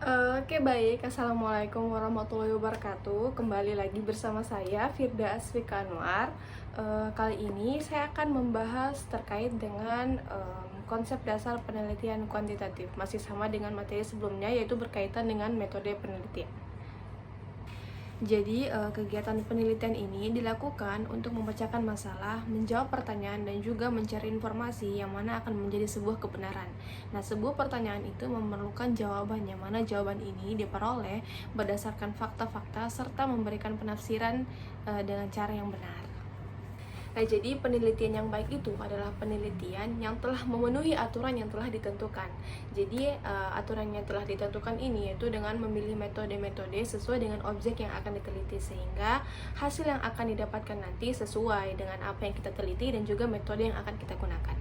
Oke baik, Assalamualaikum warahmatullahi wabarakatuh. Kembali lagi bersama saya Firda Asfika Anwar. Kali ini saya akan membahas terkait dengan konsep dasar penelitian kuantitatif. Masih sama dengan materi sebelumnya, yaitu berkaitan dengan metode penelitian. Jadi, kegiatan penelitian ini dilakukan untuk memecahkan masalah, menjawab pertanyaan, dan juga mencari informasi yang mana akan menjadi sebuah kebenaran. Nah, sebuah pertanyaan itu memerlukan jawaban, yang mana jawaban ini diperoleh berdasarkan fakta-fakta serta memberikan penafsiran dengan cara yang benar. Nah, jadi penelitian yang baik itu adalah penelitian yang telah memenuhi aturan yang telah ditentukan. Jadi, aturan yang telah ditentukan ini yaitu dengan memilih metode-metode sesuai dengan objek yang akan diteliti, sehingga hasil yang akan didapatkan nanti sesuai dengan apa yang kita teliti dan juga metode yang akan kita gunakan.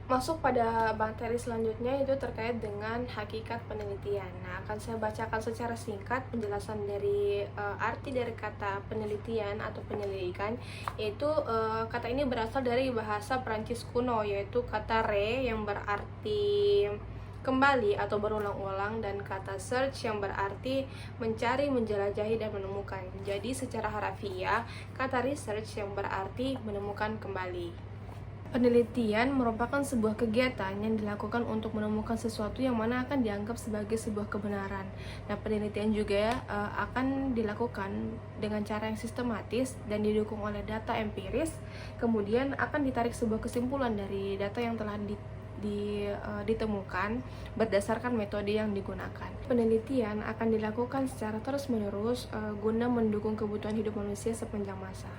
Masuk pada materi selanjutnya, itu terkait dengan hakikat penelitian. Nah, akan saya bacakan secara singkat penjelasan dari arti dari kata penelitian atau penyelidikan, yaitu kata ini berasal dari bahasa Prancis kuno, yaitu kata re yang berarti kembali atau berulang-ulang, dan kata search yang berarti mencari, menjelajahi, dan menemukan. Jadi secara harafiah, kata research yang berarti menemukan kembali. Penelitian merupakan sebuah kegiatan yang dilakukan untuk menemukan sesuatu yang mana akan dianggap sebagai sebuah kebenaran. Nah, penelitian juga akan dilakukan dengan cara yang sistematis dan didukung oleh data empiris. Kemudian akan ditarik sebuah kesimpulan dari data yang telah ditemukan berdasarkan metode yang digunakan. Penelitian akan dilakukan secara terus-menerus guna mendukung kebutuhan hidup manusia sepanjang masa.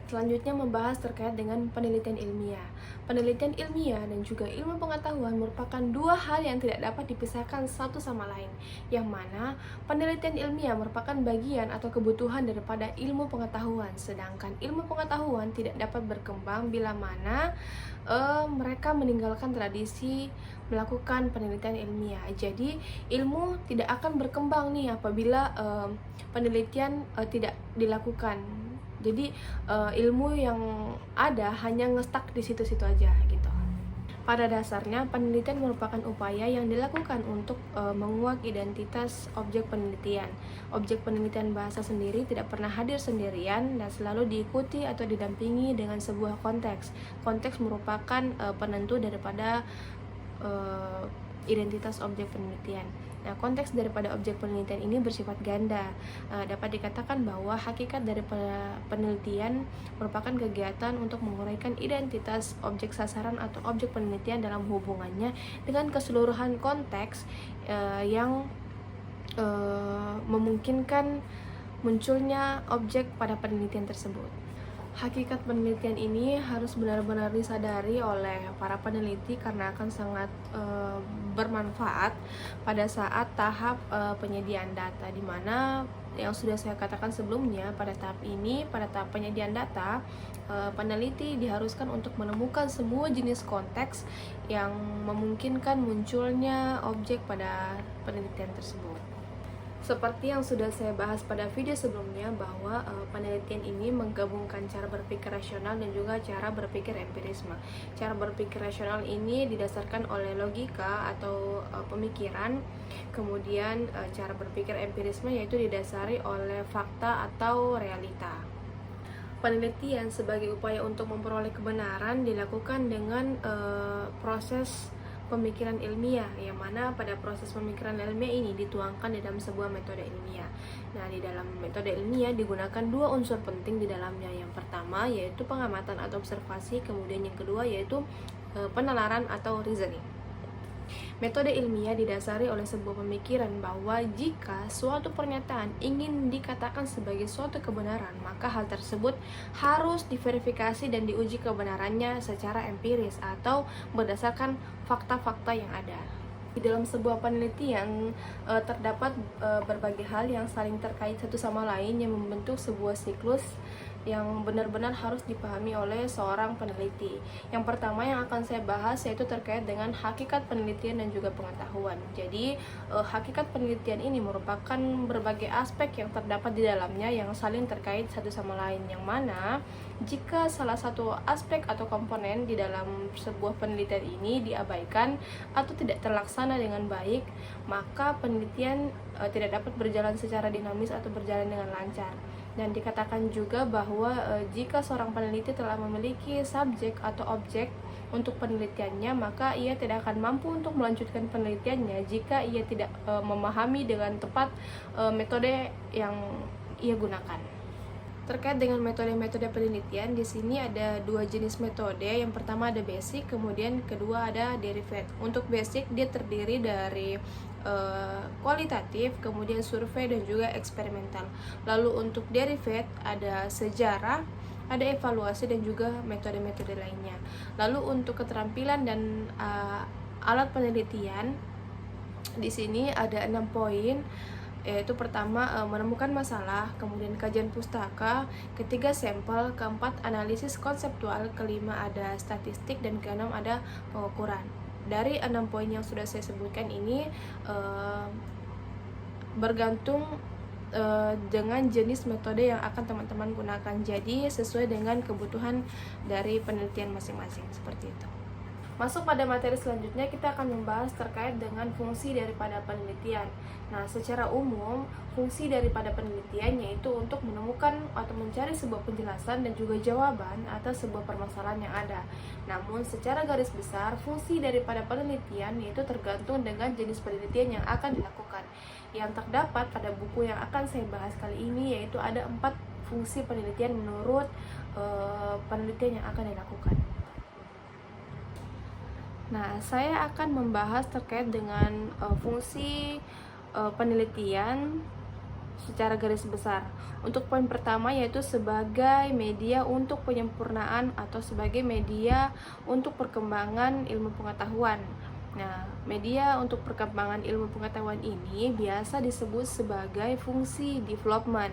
Selanjutnya membahas terkait dengan penelitian ilmiah. Penelitian ilmiah dan juga ilmu pengetahuan merupakan dua hal yang tidak dapat dipisahkan satu sama lain, yang mana penelitian ilmiah merupakan bagian atau kebutuhan daripada ilmu pengetahuan, sedangkan ilmu pengetahuan tidak dapat berkembang bila mana mereka meninggalkan tradisi melakukan penelitian ilmiah. Jadi ilmu tidak akan berkembang nih apabila penelitian tidak dilakukan. Jadi ilmu yang ada hanya ngestak di situ-situ aja gitu. Pada dasarnya, penelitian merupakan upaya yang dilakukan untuk menguak identitas objek penelitian. Objek penelitian bahasa sendiri tidak pernah hadir sendirian dan selalu diikuti atau didampingi dengan sebuah konteks. Konteks merupakan penentu daripada identitas objek penelitian. Nah, konteks daripada objek penelitian ini bersifat ganda. Dapat dikatakan bahwa hakikat dari penelitian merupakan kegiatan untuk menguraikan identitas objek sasaran atau objek penelitian dalam hubungannya dengan keseluruhan konteks yang memungkinkan munculnya objek pada penelitian tersebut. Hakikat penelitian ini harus benar-benar disadari oleh para peneliti karena akan sangat bermanfaat pada saat tahap penyediaan data, di mana yang sudah saya katakan sebelumnya, pada tahap ini, pada tahap penyediaan data, peneliti diharuskan untuk menemukan semua jenis konteks yang memungkinkan munculnya objek pada penelitian tersebut. Seperti yang sudah saya bahas pada video sebelumnya, bahwa penelitian ini menggabungkan cara berpikir rasional dan juga cara berpikir empirisme. Cara berpikir rasional ini didasarkan oleh logika atau pemikiran, kemudian cara berpikir empirisme yaitu didasari oleh fakta atau realita. Penelitian sebagai upaya untuk memperoleh kebenaran dilakukan dengan proses pemikiran ilmiah, yang mana pada proses pemikiran ilmiah ini dituangkan di dalam sebuah metode ilmiah. Nah, di dalam metode ilmiah digunakan dua unsur penting di dalamnya. Yang pertama yaitu pengamatan atau observasi, kemudian yang kedua yaitu penalaran atau reasoning. Metode ilmiah didasari oleh sebuah pemikiran bahwa jika suatu pernyataan ingin dikatakan sebagai suatu kebenaran, maka hal tersebut harus diverifikasi dan diuji kebenarannya secara empiris atau berdasarkan fakta-fakta yang ada. Di dalam sebuah penelitian terdapat berbagai hal yang saling terkait satu sama lain yang membentuk sebuah siklus yang benar-benar harus dipahami oleh seorang peneliti. Yang pertama yang akan saya bahas yaitu terkait dengan hakikat penelitian dan juga pengetahuan. Jadi hakikat penelitian ini merupakan berbagai aspek yang terdapat di dalamnya yang saling terkait satu sama lain, yang mana jika salah satu aspek atau komponen di dalam sebuah penelitian ini diabaikan atau tidak terlaksana dengan baik, maka penelitian tidak dapat berjalan secara dinamis atau berjalan dengan lancar. Dan dikatakan juga bahwa jika seorang peneliti telah memiliki subjek atau objek untuk penelitiannya, maka ia tidak akan mampu untuk melanjutkan penelitiannya jika ia tidak memahami dengan tepat metode yang ia gunakan. Terkait dengan metode-metode penelitian, di sini ada dua jenis metode. Yang pertama ada basic, kemudian kedua ada derivate. Untuk basic dia terdiri dari kualitatif, kemudian survei dan juga eksperimental. Lalu untuk derivate ada sejarah, ada evaluasi dan juga metode-metode lainnya. Lalu untuk keterampilan dan alat penelitian, di sini ada 6 poin, yaitu pertama menemukan masalah, kemudian kajian pustaka, ketiga sampel, keempat analisis konseptual, kelima ada statistik, dan keenam ada pengukuran. Dari 6 poin yang sudah saya sebutkan ini bergantung dengan jenis metode yang akan teman-teman gunakan. Jadi sesuai dengan kebutuhan dari penelitian masing-masing, seperti itu. Masuk pada materi selanjutnya, kita akan membahas terkait dengan fungsi daripada penelitian. Nah, secara umum, fungsi daripada penelitian yaitu untuk menemukan atau mencari sebuah penjelasan dan juga jawaban atas sebuah permasalahan yang ada. Namun, secara garis besar, fungsi daripada penelitian yaitu tergantung dengan jenis penelitian yang akan dilakukan. Yang terdapat pada buku yang akan saya bahas kali ini yaitu ada 4 fungsi penelitian menurut penelitian yang akan dilakukan. Nah, saya akan membahas terkait dengan fungsi penelitian secara garis besar. Untuk poin pertama yaitu sebagai media untuk penyempurnaan atau sebagai media untuk perkembangan ilmu pengetahuan. Nah, media untuk perkembangan ilmu pengetahuan ini biasa disebut sebagai fungsi development.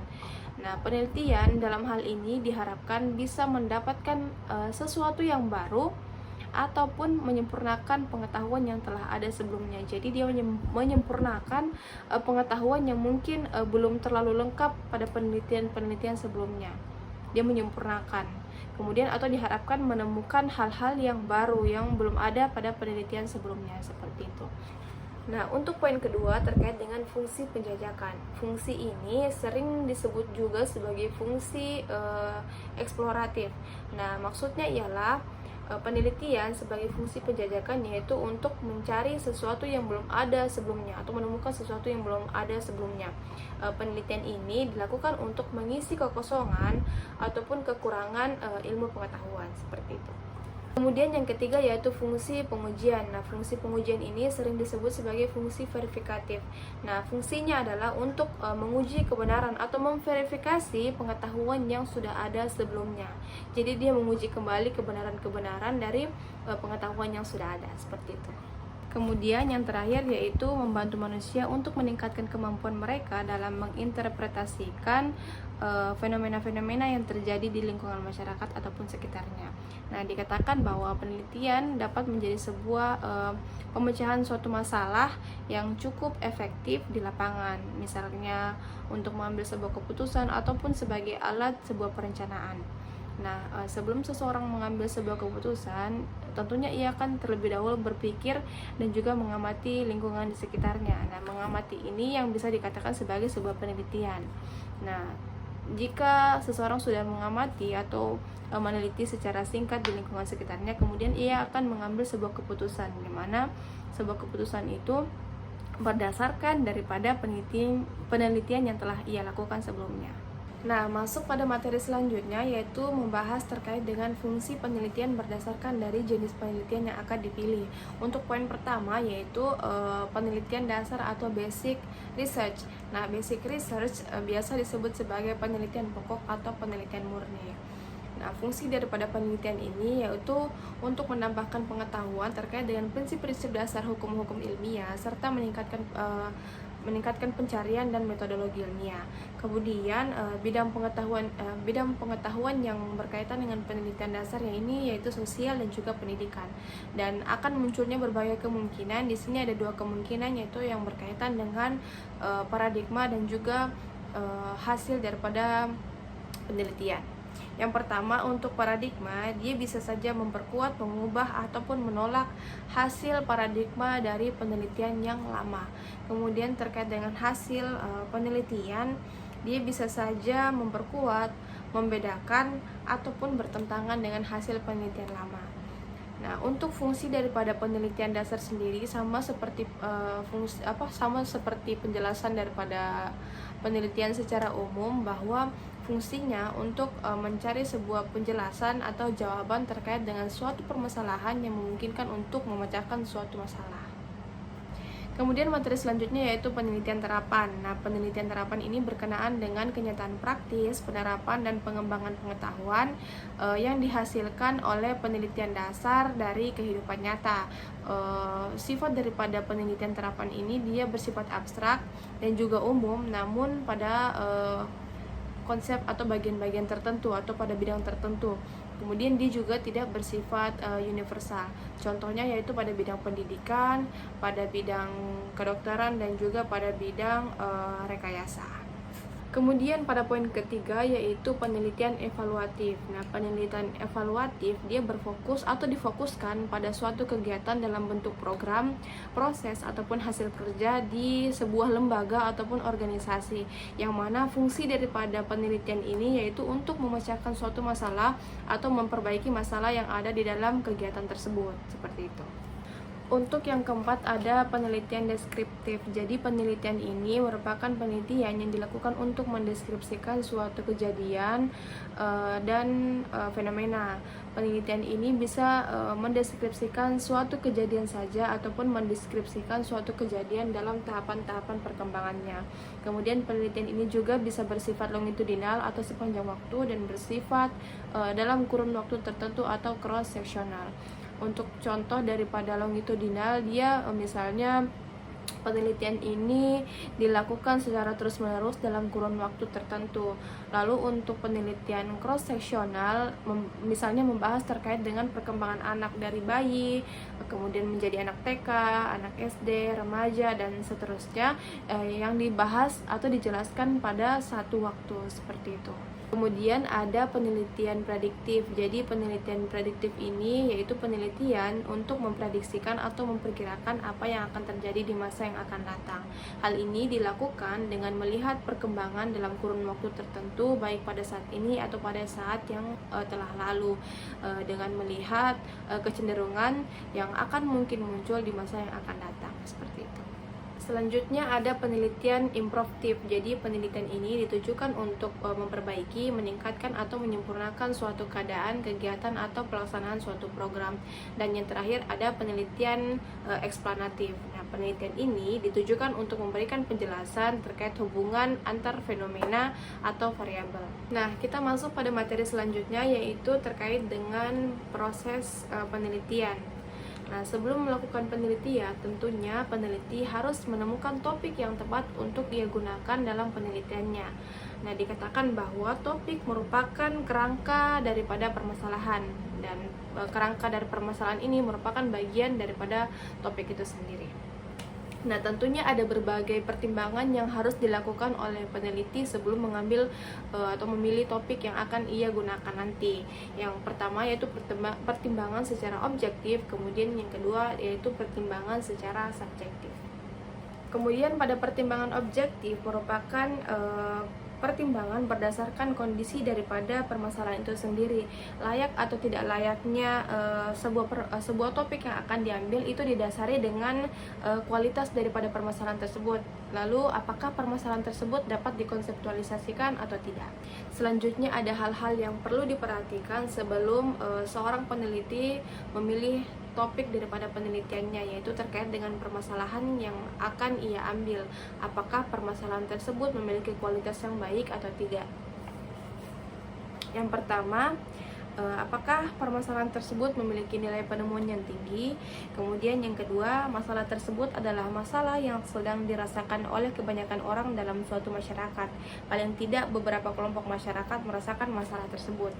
Nah, penelitian dalam hal ini diharapkan bisa mendapatkan sesuatu yang baru ataupun menyempurnakan pengetahuan yang telah ada sebelumnya. Jadi dia menyempurnakan pengetahuan yang mungkin belum terlalu lengkap pada penelitian-penelitian sebelumnya. Dia menyempurnakan. Kemudian atau diharapkan menemukan hal-hal yang baru yang belum ada pada penelitian sebelumnya, seperti itu. Nah, untuk poin kedua terkait dengan fungsi penjajakan. Fungsi ini sering disebut juga sebagai fungsi eksploratif. Nah, maksudnya ialah penelitian sebagai fungsi penjajakan yaitu untuk mencari sesuatu yang belum ada sebelumnya atau menemukan sesuatu yang belum ada sebelumnya. Penelitian ini dilakukan untuk mengisi kekosongan ataupun kekurangan ilmu pengetahuan, seperti itu. Kemudian yang ketiga yaitu fungsi pengujian. Nah, fungsi pengujian ini sering disebut sebagai fungsi verifikatif. Nah, fungsinya adalah untuk menguji kebenaran atau memverifikasi pengetahuan yang sudah ada sebelumnya. Jadi dia menguji kembali kebenaran-kebenaran dari pengetahuan yang sudah ada, seperti itu. Kemudian yang terakhir yaitu membantu manusia untuk meningkatkan kemampuan mereka dalam menginterpretasikan fenomena-fenomena yang terjadi di lingkungan masyarakat ataupun sekitarnya. Nah, dikatakan bahwa penelitian dapat menjadi sebuah pemecahan suatu masalah yang cukup efektif di lapangan, misalnya untuk mengambil sebuah keputusan ataupun sebagai alat sebuah perencanaan. Nah, sebelum seseorang mengambil sebuah keputusan, tentunya ia akan terlebih dahulu berpikir dan juga mengamati lingkungan di sekitarnya. Nah, mengamati ini yang bisa dikatakan sebagai sebuah penelitian. Nah, jika seseorang sudah mengamati atau meneliti secara singkat di lingkungan sekitarnya, kemudian ia akan mengambil sebuah keputusan, di mana sebuah keputusan itu berdasarkan daripada penelitian yang telah ia lakukan sebelumnya. Nah, masuk pada materi selanjutnya yaitu membahas terkait dengan fungsi penelitian berdasarkan dari jenis penelitian yang akan dipilih. Untuk poin pertama yaitu penelitian dasar atau basic research. Nah, basic research biasa disebut sebagai penelitian pokok atau penelitian murni. Nah, fungsi daripada penelitian ini yaitu untuk menambahkan pengetahuan terkait dengan prinsip-prinsip dasar hukum-hukum ilmiah serta meningkatkan meningkatkan pencarian dan metodologi ilmiah. Kemudian bidang pengetahuan yang berkaitan dengan penelitian dasar yang ini yaitu sosial dan juga pendidikan. Dan akan munculnya berbagai kemungkinan. Di sini ada 2 kemungkinan, yaitu yang berkaitan dengan paradigma dan juga hasil daripada penelitian. Yang pertama, untuk paradigma, dia bisa saja memperkuat, mengubah, ataupun menolak hasil paradigma dari penelitian yang lama. Kemudian terkait dengan hasil penelitian, dia bisa saja memperkuat, membedakan, ataupun bertentangan dengan hasil penelitian lama. Nah, untuk fungsi daripada penelitian dasar sendiri sama seperti penjelasan daripada penelitian secara umum, bahwa fungsinya untuk mencari sebuah penjelasan atau jawaban terkait dengan suatu permasalahan yang memungkinkan untuk memecahkan suatu masalah. Kemudian materi selanjutnya yaitu penelitian terapan. Nah, penelitian terapan ini berkenaan dengan kenyataan praktis, penerapan dan pengembangan pengetahuan yang dihasilkan oleh penelitian dasar dari kehidupan nyata. Sifat daripada penelitian terapan ini dia bersifat abstrak dan juga umum, namun pada konsep atau bagian-bagian tertentu atau pada bidang tertentu. Kemudian dia juga tidak bersifat universal. Contohnya yaitu pada bidang pendidikan, pada bidang kedokteran, dan juga pada bidang rekayasa. Kemudian pada poin ketiga yaitu penelitian evaluatif. Nah, penelitian evaluatif dia berfokus atau difokuskan pada suatu kegiatan dalam bentuk program, proses ataupun hasil kerja di sebuah lembaga ataupun organisasi, yang mana fungsi daripada penelitian ini yaitu untuk memecahkan suatu masalah atau memperbaiki masalah yang ada di dalam kegiatan tersebut, seperti itu. Untuk yang keempat ada penelitian deskriptif. Jadi penelitian ini merupakan penelitian yang dilakukan untuk mendeskripsikan suatu kejadian dan fenomena. Penelitian ini bisa mendeskripsikan suatu kejadian saja ataupun mendeskripsikan suatu kejadian dalam tahapan-tahapan perkembangannya. Kemudian penelitian ini juga bisa bersifat longitudinal atau sepanjang waktu, dan bersifat dalam kurun waktu tertentu atau cross sectional. Untuk contoh daripada longitudinal, dia misalnya penelitian ini dilakukan secara terus-menerus dalam kurun waktu tertentu. Lalu untuk penelitian cross-sectional, misalnya membahas terkait dengan perkembangan anak dari bayi, kemudian menjadi anak TK, anak SD, remaja, dan seterusnya, yang dibahas atau dijelaskan pada satu waktu, seperti itu. Kemudian ada penelitian prediktif. Jadi penelitian prediktif ini yaitu penelitian untuk memprediksikan atau memperkirakan apa yang akan terjadi di masa yang akan datang. Hal ini dilakukan dengan melihat perkembangan dalam kurun waktu tertentu, baik pada saat ini atau pada saat yang telah lalu, dengan melihat kecenderungan yang akan mungkin muncul di masa yang akan datang, seperti itu. Selanjutnya ada penelitian improvatif. Jadi penelitian ini ditujukan untuk memperbaiki, meningkatkan atau menyempurnakan suatu keadaan, kegiatan atau pelaksanaan suatu program. Dan yang terakhir ada penelitian eksplanatif. Nah, penelitian ini ditujukan untuk memberikan penjelasan terkait hubungan antar fenomena atau variabel. Nah, kita masuk pada materi selanjutnya yaitu terkait dengan proses penelitian. Nah, sebelum melakukan penelitian, tentunya peneliti harus menemukan topik yang tepat untuk ia gunakan dalam penelitiannya. Nah, dikatakan bahwa topik merupakan kerangka daripada permasalahan, dan kerangka dari permasalahan ini merupakan bagian daripada topik itu sendiri. Nah, tentunya ada berbagai pertimbangan yang harus dilakukan oleh peneliti sebelum mengambil atau memilih topik yang akan ia gunakan nanti. Yang pertama yaitu pertimbangan secara objektif, kemudian yang kedua yaitu pertimbangan secara subjektif. Kemudian pada pertimbangan objektif merupakan pertimbangan berdasarkan kondisi daripada permasalahan itu sendiri. Layak atau tidak layaknya sebuah topik yang akan diambil itu didasari dengan kualitas daripada permasalahan tersebut. Lalu apakah permasalahan tersebut dapat dikonseptualisasikan atau tidak. Selanjutnya ada hal-hal yang perlu diperhatikan sebelum seorang peneliti memilih topik daripada penelitiannya, yaitu terkait dengan permasalahan yang akan ia ambil. Apakah permasalahan tersebut memiliki kualitas yang baik atau tidak. Yang pertama apakah permasalahan tersebut memiliki nilai penemuan yang tinggi. Kemudian yang kedua, masalah tersebut adalah masalah yang sedang dirasakan oleh kebanyakan orang dalam suatu masyarakat. Paling tidak beberapa kelompok masyarakat merasakan masalah tersebut.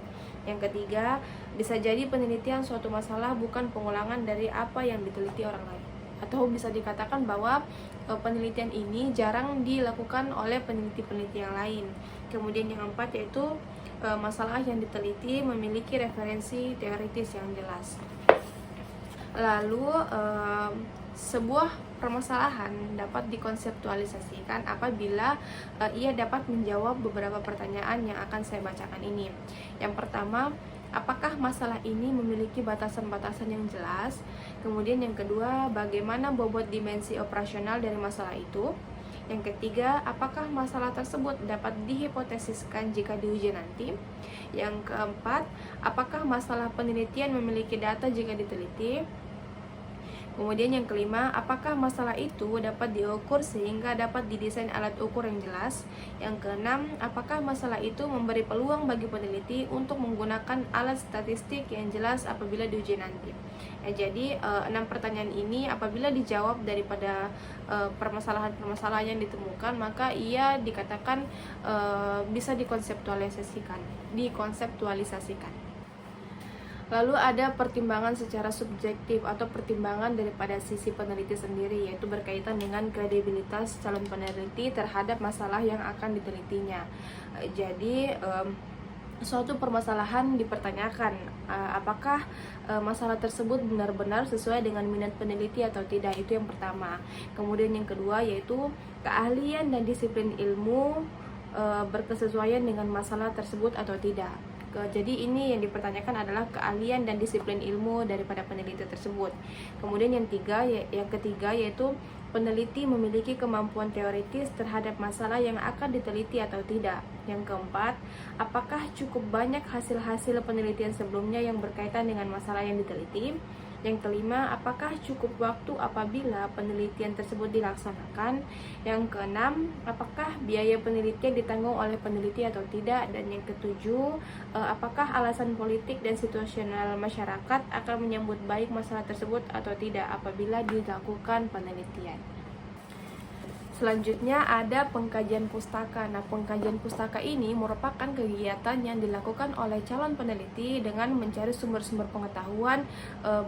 Yang ketiga, bisa jadi penelitian suatu masalah bukan pengulangan dari apa yang diteliti orang lain. Atau bisa dikatakan bahwa penelitian ini jarang dilakukan oleh peneliti-peneliti yang lain. Kemudian yang keempat yaitu masalah yang diteliti memiliki referensi teoritis yang jelas. Lalu sebuah permasalahan dapat dikonseptualisasikan apabila ia dapat menjawab beberapa pertanyaan yang akan saya bacakan ini. Yang pertama, apakah masalah ini memiliki batasan-batasan yang jelas? Kemudian yang kedua, bagaimana bobot dimensi operasional dari masalah itu? Yang ketiga, apakah masalah tersebut dapat dihipotesiskan jika diuji nanti? Yang keempat, apakah masalah penelitian memiliki data jika diteliti? Kemudian yang kelima, apakah masalah itu dapat diukur sehingga dapat didesain alat ukur yang jelas? Yang keenam, apakah masalah itu memberi peluang bagi peneliti untuk menggunakan alat statistik yang jelas apabila diuji nanti? Jadi 6 pertanyaan ini apabila dijawab daripada permasalahan-permasalahan yang ditemukan, maka ia dikatakan bisa dikonseptualisasikan. Lalu ada pertimbangan secara subjektif atau pertimbangan daripada sisi peneliti sendiri, yaitu berkaitan dengan kredibilitas calon peneliti terhadap masalah yang akan ditelitinya. Jadi suatu permasalahan dipertanyakan apakah masalah tersebut benar-benar sesuai dengan minat peneliti atau tidak, itu yang pertama. Kemudian yang kedua yaitu keahlian dan disiplin ilmu berkesesuaian dengan masalah tersebut atau tidak. Jadi ini yang dipertanyakan adalah keahlian dan disiplin ilmu daripada peneliti tersebut. Kemudian yang ketiga yaitu peneliti memiliki kemampuan teoritis terhadap masalah yang akan diteliti atau tidak. Yang keempat, apakah cukup banyak hasil-hasil penelitian sebelumnya yang berkaitan dengan masalah yang diteliti? Yang kelima, apakah cukup waktu apabila penelitian tersebut dilaksanakan? Yang keenam, apakah biaya penelitian ditanggung oleh peneliti atau tidak? Dan yang ketujuh, apakah alasan politik dan situasional masyarakat akan menyambut baik masalah tersebut atau tidak apabila dilakukan penelitian? Selanjutnya ada pengkajian pustaka. Nah, pengkajian pustaka ini merupakan kegiatan yang dilakukan oleh calon peneliti dengan mencari sumber-sumber pengetahuan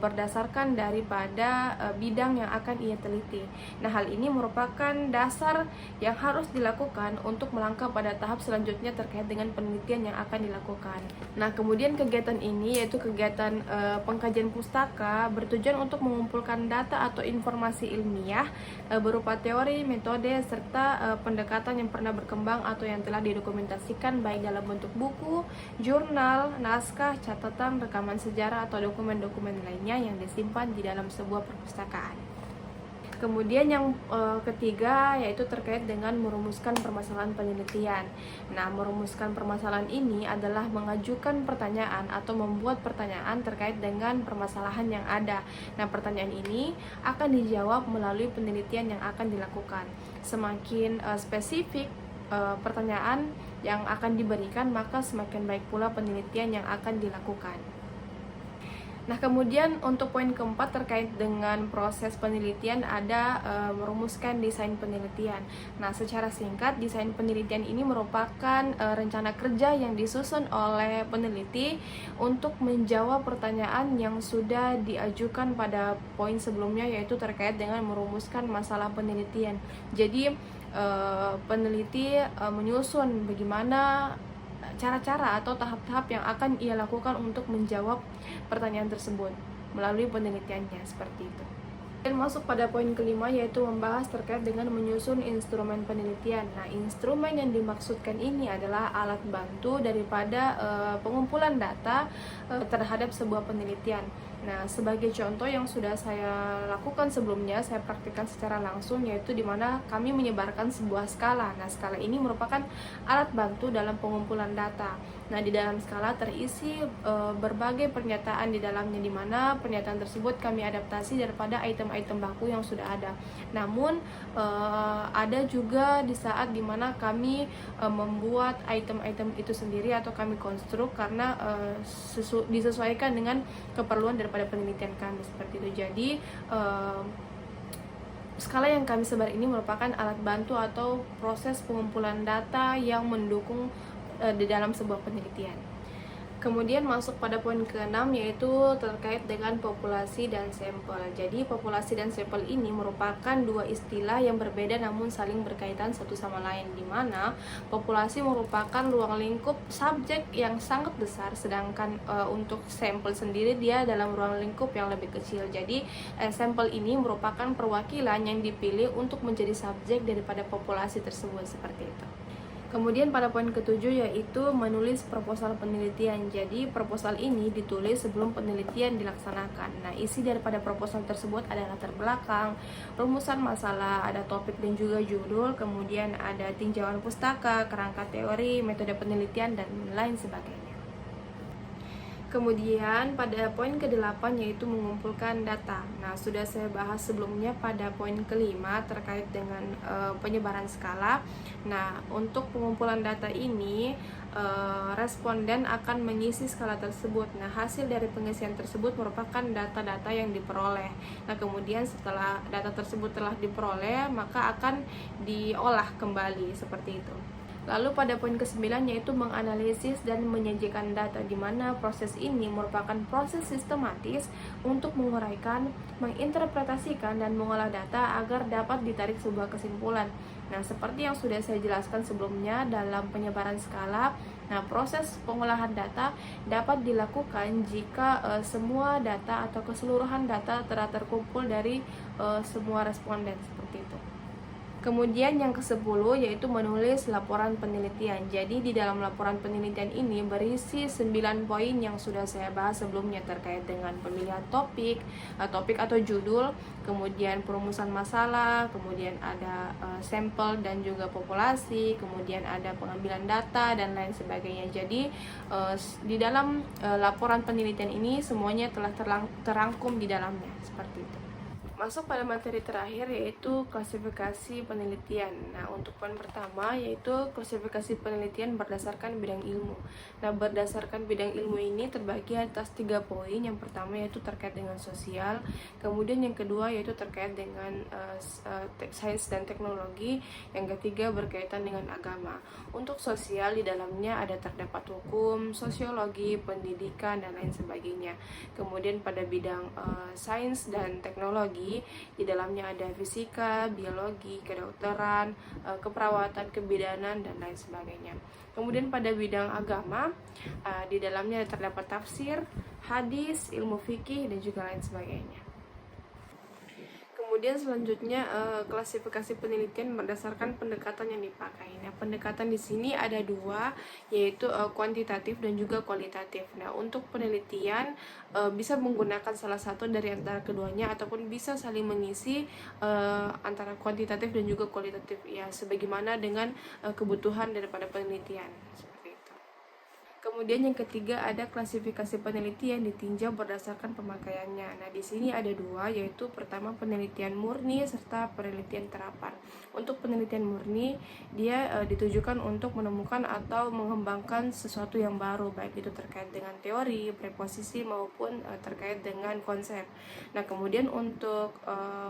berdasarkan daripada bidang yang akan ia teliti. Nah, hal ini merupakan dasar yang harus dilakukan untuk melangkah pada tahap selanjutnya terkait dengan penelitian yang akan dilakukan. Nah, kemudian kegiatan ini yaitu kegiatan pengkajian pustaka bertujuan untuk mengumpulkan data atau informasi ilmiah berupa teori, metode, serta pendekatan yang pernah berkembang atau yang telah didokumentasikan baik dalam bentuk buku, jurnal, naskah, catatan, rekaman sejarah atau dokumen-dokumen lainnya yang disimpan di dalam sebuah perpustakaan. Kemudian yang ketiga yaitu terkait dengan merumuskan permasalahan penelitian. Nah, merumuskan permasalahan ini adalah mengajukan pertanyaan atau membuat pertanyaan terkait dengan permasalahan yang ada. Nah, pertanyaan ini akan dijawab melalui penelitian yang akan dilakukan. Semakin spesifik pertanyaan yang akan diberikan, maka semakin baik pula penelitian yang akan dilakukan. Nah, kemudian untuk poin keempat terkait dengan proses penelitian ada merumuskan desain penelitian. Nah, secara singkat, desain penelitian ini merupakan rencana kerja yang disusun oleh peneliti untuk menjawab pertanyaan yang sudah diajukan pada poin sebelumnya, yaitu terkait dengan merumuskan masalah penelitian. Jadi, peneliti menyusun bagaimana cara-cara atau tahap-tahap yang akan ia lakukan untuk menjawab pertanyaan tersebut melalui penelitiannya, seperti itu. Dan masuk pada poin kelima yaitu membahas terkait dengan menyusun instrumen penelitian. Nah, instrumen yang dimaksudkan ini adalah alat bantu daripada pengumpulan data terhadap sebuah penelitian. Nah, sebagai contoh yang sudah saya lakukan sebelumnya, saya praktikkan secara langsung, yaitu di mana kami menyebarkan sebuah skala. Nah, skala ini merupakan alat bantu dalam pengumpulan data. Nah, di dalam skala terisi berbagai pernyataan di dalamnya, di mana pernyataan tersebut kami adaptasi daripada item-item baku yang sudah ada. Namun ada juga di saat dimana kami membuat item-item itu sendiri atau kami konstruk karena disesuaikan dengan keperluan daripada penelitian kami seperti itu. Jadi skala yang kami sebar ini merupakan alat bantu atau proses pengumpulan data yang mendukung di dalam sebuah penelitian. Kemudian masuk pada poin ke-6, yaitu terkait dengan populasi dan sampel. Jadi populasi dan sampel ini merupakan dua istilah yang berbeda namun saling berkaitan satu sama lain, di mana populasi merupakan ruang lingkup subjek yang sangat besar, sedangkan untuk sampel sendiri dia dalam ruang lingkup yang lebih kecil. Jadi sampel ini merupakan perwakilan yang dipilih untuk menjadi subjek daripada populasi tersebut seperti itu. Kemudian pada poin ke-7 yaitu menulis proposal penelitian. Jadi proposal ini ditulis sebelum penelitian dilaksanakan. Nah, isi daripada proposal tersebut ada latar belakang, rumusan masalah, ada topik dan juga judul, kemudian ada tinjauan pustaka, kerangka teori, metode penelitian, dan lain sebagainya. Kemudian pada poin ke-8 yaitu mengumpulkan data. Nah, sudah saya bahas sebelumnya pada poin ke-5 terkait dengan penyebaran skala. Nah, untuk pengumpulan data ini responden akan mengisi skala tersebut. Nah, hasil dari pengisian tersebut merupakan data-data yang diperoleh. Nah, kemudian setelah data tersebut telah diperoleh, maka akan diolah kembali seperti itu. Lalu pada poin ke-9 yaitu menganalisis dan menyajikan data, di mana proses ini merupakan proses sistematis untuk menguraikan, menginterpretasikan, dan mengolah data agar dapat ditarik sebuah kesimpulan. Nah, seperti yang sudah saya jelaskan sebelumnya dalam penyebaran skala, nah proses pengolahan data dapat dilakukan jika semua data atau keseluruhan data telah terkumpul dari semua responden seperti itu. Kemudian yang ke-10 yaitu menulis laporan penelitian. Jadi di dalam laporan penelitian ini berisi 9 poin yang sudah saya bahas sebelumnya terkait dengan pemilihan topik atau judul, kemudian perumusan masalah, kemudian ada sampel dan juga populasi, kemudian ada pengambilan data dan lain sebagainya. Jadi di dalam laporan penelitian ini semuanya telah terangkum di dalamnya seperti itu. Masuk pada materi terakhir yaitu klasifikasi penelitian. Nah, untuk poin pertama yaitu klasifikasi penelitian berdasarkan bidang ilmu. Nah, berdasarkan bidang ilmu ini terbagi atas 3 poin. Yang pertama yaitu terkait dengan sosial, kemudian yang kedua yaitu terkait dengan sains dan teknologi, yang ketiga berkaitan dengan agama. Untuk sosial di dalamnya ada terdapat hukum, sosiologi, pendidikan, dan lain sebagainya. Kemudian pada bidang sains dan teknologi di dalamnya ada fisika, biologi, kedokteran, keperawatan, kebidanan, dan lain sebagainya. Kemudian pada bidang agama di dalamnya terdapat tafsir, hadis, ilmu fikih, dan juga lain sebagainya. Kemudian selanjutnya klasifikasi penelitian berdasarkan pendekatan yang dipakai. Nah, pendekatan di sini ada 2, yaitu kuantitatif dan juga kualitatif. Nah, untuk penelitian bisa menggunakan salah satu dari antara keduanya ataupun bisa saling mengisi antara kuantitatif dan juga kualitatif, ya sebagaimana dengan kebutuhan daripada penelitian. Kemudian yang ketiga ada klasifikasi penelitian ditinjau berdasarkan pemakaiannya. Nah, di sini ada 2, yaitu pertama penelitian murni serta penelitian terapan. Untuk penelitian murni dia ditujukan untuk menemukan atau mengembangkan sesuatu yang baru, baik itu terkait dengan teori, preposisi maupun terkait dengan konsep. Nah, kemudian untuk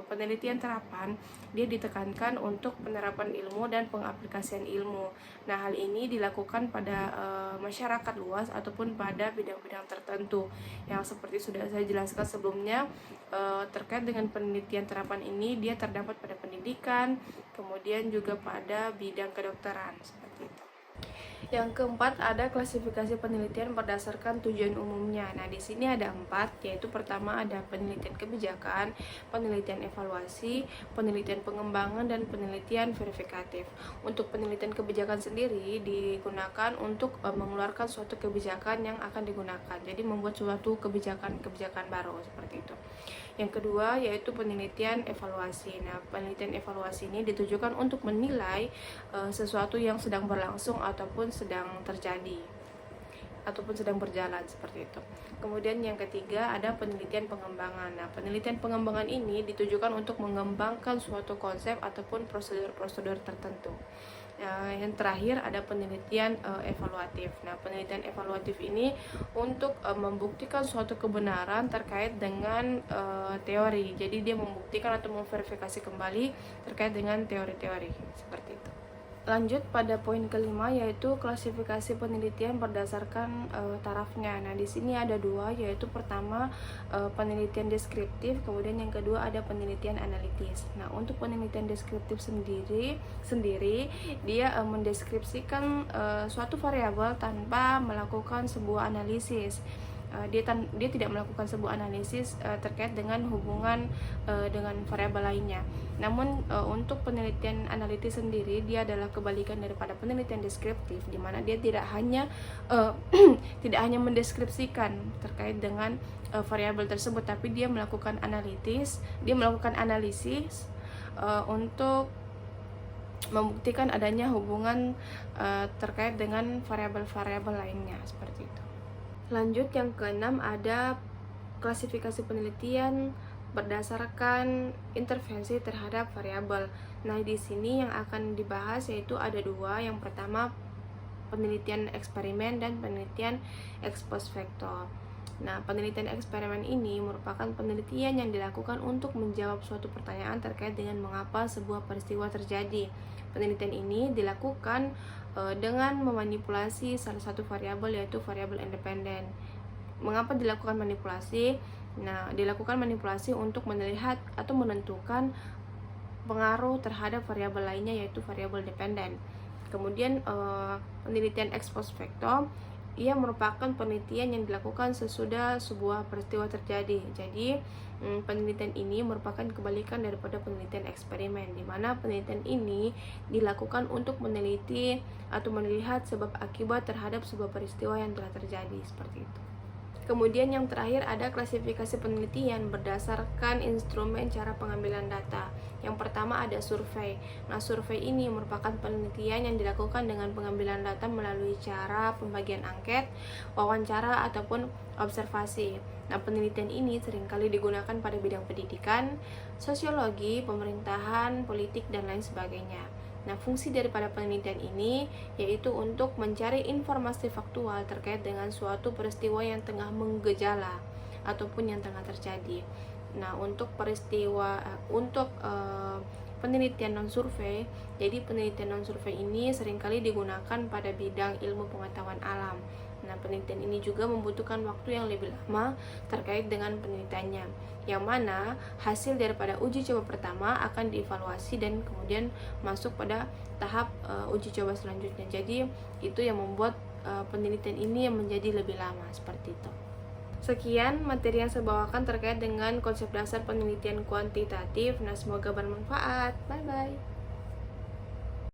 penelitian terapan dia ditekankan untuk penerapan ilmu dan pengaplikasian ilmu. Nah, hal ini dilakukan pada masyarakat luas ataupun pada bidang-bidang tertentu yang seperti sudah saya jelaskan sebelumnya. Terkait dengan penelitian terapan ini dia terdapat pada pendidikan, kemudian juga pada bidang kedokteran seperti itu. Yang keempat ada klasifikasi penelitian berdasarkan tujuan umumnya. Nah, di sini ada 4, yaitu pertama ada penelitian kebijakan, penelitian evaluasi, penelitian pengembangan, dan penelitian verifikatif. Untuk penelitian kebijakan sendiri digunakan untuk mengeluarkan suatu kebijakan yang akan digunakan. Jadi membuat suatu kebijakan baru seperti itu. Yang kedua yaitu penelitian evaluasi. Nah, penelitian evaluasi ini ditujukan untuk menilai sesuatu yang sedang berlangsung ataupun sedang terjadi. ataupun sedang berjalan seperti itu. Kemudian yang ketiga ada penelitian pengembangan. Nah, penelitian pengembangan ini ditujukan untuk mengembangkan suatu konsep ataupun prosedur-prosedur tertentu. Yang terakhir ada penelitian evaluatif. Nah, penelitian evaluatif ini untuk membuktikan suatu kebenaran terkait dengan teori. Jadi dia membuktikan atau memverifikasi kembali terkait dengan teori-teori seperti itu. Lanjut pada poin kelima, yaitu klasifikasi penelitian berdasarkan tarafnya. Nah, di sini ada dua, yaitu pertama penelitian deskriptif, kemudian yang kedua ada penelitian analitis. Nah, untuk penelitian deskriptif sendiri dia mendeskripsikan suatu variabel tanpa melakukan sebuah analisis. Dia tidak melakukan sebuah analisis terkait dengan hubungan dengan variabel lainnya. Namun untuk penelitian analitis sendiri dia adalah kebalikan daripada penelitian deskriptif, di mana dia tidak hanya tidak hanya mendeskripsikan terkait dengan variabel tersebut, tapi dia melakukan analisis untuk membuktikan adanya hubungan terkait dengan variabel-variabel lainnya seperti itu. Lanjut yang keenam ada klasifikasi penelitian berdasarkan intervensi terhadap variabel. Nah, di sini yang akan dibahas yaitu ada dua. Yang pertama penelitian eksperimen dan penelitian ex post facto. Nah, penelitian eksperimen ini merupakan penelitian yang dilakukan untuk menjawab suatu pertanyaan terkait dengan mengapa sebuah peristiwa terjadi. Penelitian ini dilakukan dengan memanipulasi salah satu variabel, yaitu variabel independen. Mengapa dilakukan manipulasi? Nah, dilakukan manipulasi untuk melihat atau menentukan pengaruh terhadap variabel lainnya, yaitu variabel dependen. Kemudian penelitian ex post facto, ia merupakan penelitian yang dilakukan sesudah sebuah peristiwa terjadi. Jadi penelitian ini merupakan kebalikan daripada penelitian eksperimen, di mana penelitian ini dilakukan untuk meneliti atau melihat sebab akibat terhadap sebuah peristiwa yang telah terjadi seperti itu. Kemudian yang terakhir ada klasifikasi penelitian berdasarkan instrumen cara pengambilan data. Yang pertama ada survei. Nah, survei ini merupakan penelitian yang dilakukan dengan pengambilan data melalui cara pembagian angket, wawancara, ataupun observasi. Nah, penelitian ini seringkali digunakan pada bidang pendidikan, sosiologi, pemerintahan, politik, dan lain sebagainya. Nah, fungsi daripada penelitian ini yaitu untuk mencari informasi faktual terkait dengan suatu peristiwa yang tengah menggejala ataupun yang tengah terjadi. Nah, untuk penelitian non-survei, jadi penelitian non-survei ini seringkali digunakan pada bidang ilmu pengetahuan alam. Nah, penelitian ini juga membutuhkan waktu yang lebih lama terkait dengan penelitiannya, yang mana hasil daripada uji coba pertama akan dievaluasi dan kemudian masuk pada tahap uji coba selanjutnya. Jadi itu yang membuat penelitian ini menjadi lebih lama seperti itu. Sekian materi yang saya bawakan terkait dengan konsep dasar penelitian kuantitatif. Nah, semoga bermanfaat. Bye bye.